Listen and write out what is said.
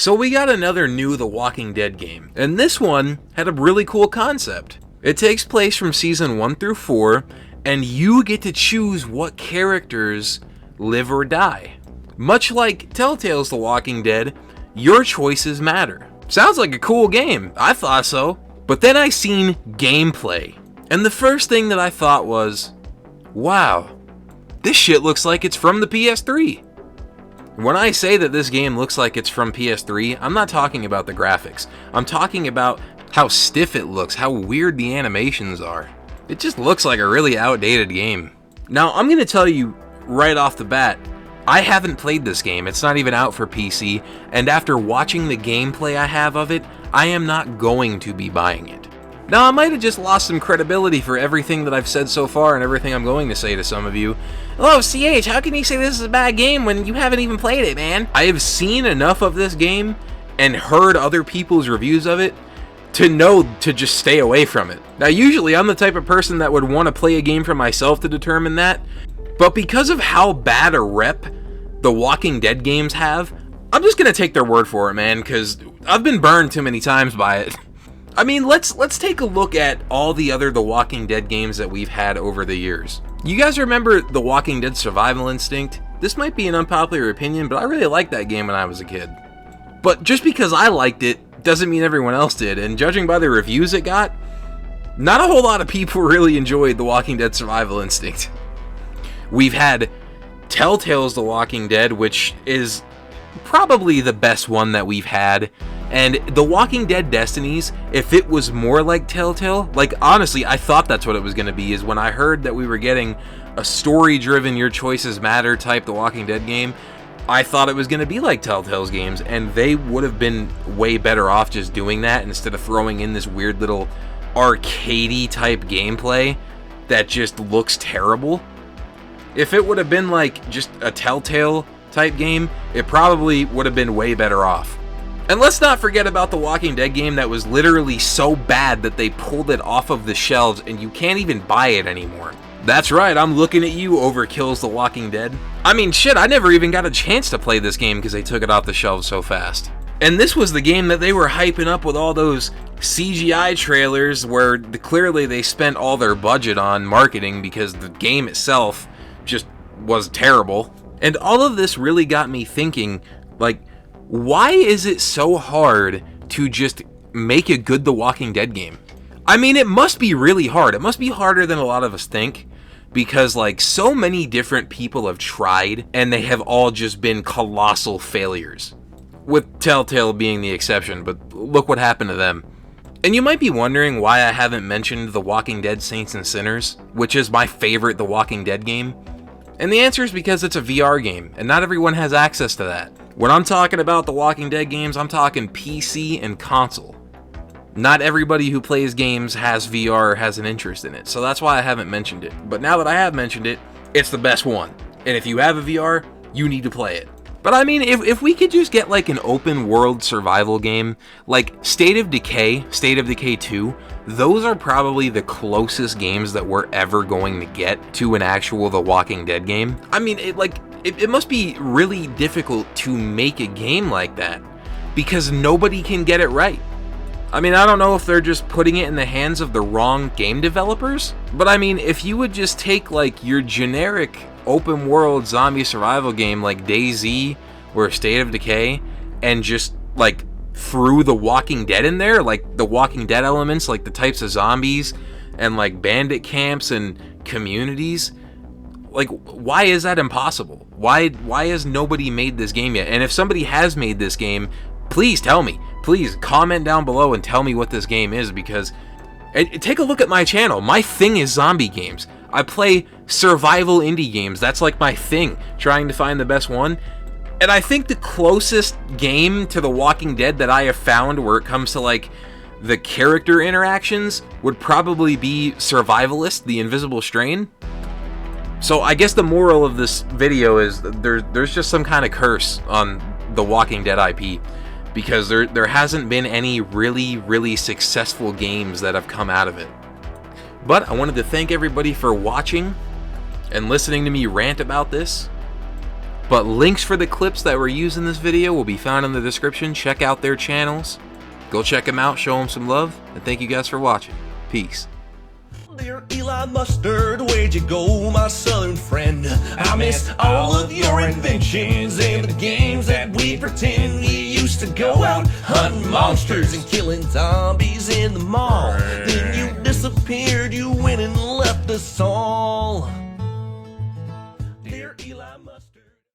So we got another new The Walking Dead game, and this one had a really cool concept. It takes place from season 1 through 4, and you get to choose what characters live or die. Much like Telltale's The Walking Dead, your choices matter. Sounds like a cool game, I thought so. But then I seen gameplay, and the first thing that I thought was, wow, this shit looks like it's from the PS3. When I say that this game looks like it's from PS3, I'm not talking about the graphics. I'm talking about how stiff it looks, how weird the animations are. It just looks like a really outdated game. Now, I'm gonna tell you right off the bat, I haven't played this game. It's not even out for PC, and after watching the gameplay I have of it, I am not going to be buying it. Now, I might have just lost some credibility for everything that I've said so far and everything I'm going to say to some of you. Hello, CH, how can you say this is a bad game when you haven't even played it, man? I have seen enough of this game and heard other people's reviews of it to know to just stay away from it. Now, usually I'm the type of person that would want to play a game for myself to determine that, but because of how bad a rep the Walking Dead games have, I'm just gonna take their word for it, man, because I've been burned too many times by it. I mean, let's take a look at all the other The Walking Dead games that we've had over the years. You guys remember The Walking Dead Survival Instinct? This might be an unpopular opinion, but I really liked that game when I was a kid. But just because I liked it doesn't mean everyone else did, and judging by the reviews it got, not a whole lot of people really enjoyed The Walking Dead Survival Instinct. We've had Telltale's The Walking Dead, which is probably the best one that we've had. And The Walking Dead Destinies, if it was more like Telltale, like honestly, I thought that's what it was going to be, is when I heard that we were getting a story-driven, your choices matter type The Walking Dead game, I thought it was going to be like Telltale's games, and they would have been way better off just doing that instead of throwing in this weird little arcadey type gameplay that just looks terrible. If it would have been like just a Telltale type game, it probably would have been way better off. And let's not forget about the Walking Dead game that was literally so bad that they pulled it off of the shelves and you can't even buy it anymore. That's right, I'm looking at you, Overkill's The Walking Dead. I mean, shit, I never even got a chance to play this game because they took it off the shelves so fast. And this was the game that they were hyping up with all those CGI trailers where clearly they spent all their budget on marketing because the game itself just was terrible. And all of this really got me thinking, like, why is it so hard to just make a good The Walking Dead game? I mean, it must be really hard. It must be harder than a lot of us think, because like so many different people have tried and they have all just been colossal failures, with Telltale being the exception, but look what happened to them. And you might be wondering why I haven't mentioned The Walking Dead Saints and Sinners, which is my favorite The Walking Dead game. And the answer is because it's a VR game, and not everyone has access to that. When I'm talking about The Walking Dead games, I'm talking PC and console. Not everybody who plays games has VR or has an interest in it, so that's why I haven't mentioned it. But now that I have mentioned it, it's the best one. And if you have a VR, you need to play it. But I mean, if we could just get like an open world survival game, like State of Decay 2, those are probably the closest games that we're ever going to get to an actual The Walking Dead game. I mean, it must be really difficult to make a game like that, because nobody can get it right. I mean, I don't know if they're just putting it in the hands of the wrong game developers, but I mean, if you would just take like your generic open world zombie survival game like DayZ or State of Decay and just like threw The Walking Dead in there, like the Walking Dead elements, like the types of zombies and like bandit camps and communities, like why is that impossible? Why has nobody made this game yet? And if somebody has made this game, please tell me. Please comment down below and tell me what this game is, because take a look at my channel. My thing is zombie games. I play survival indie games. That's like my thing, trying to find the best one. And I think the closest game to The Walking Dead that I have found where it comes to like the character interactions would probably be Survivalist, The Invisible Strain. So I guess the moral of this video is that there's just some kind of curse on The Walking Dead IP, because there hasn't been any really successful games that have come out of it. But I wanted to thank everybody for watching and listening to me rant about this. But links for the clips that were used in this video will be found in the description. Check out their channels. Go check them out, show them some love, and thank you guys for watching. Peace. Dear Eli Mustard, where'd you go, my southern friend? I miss all of your inventions and the games that we pretend. We used to go out hunting monsters and killing zombies in the mall. Then you disappeared, you went and left us all.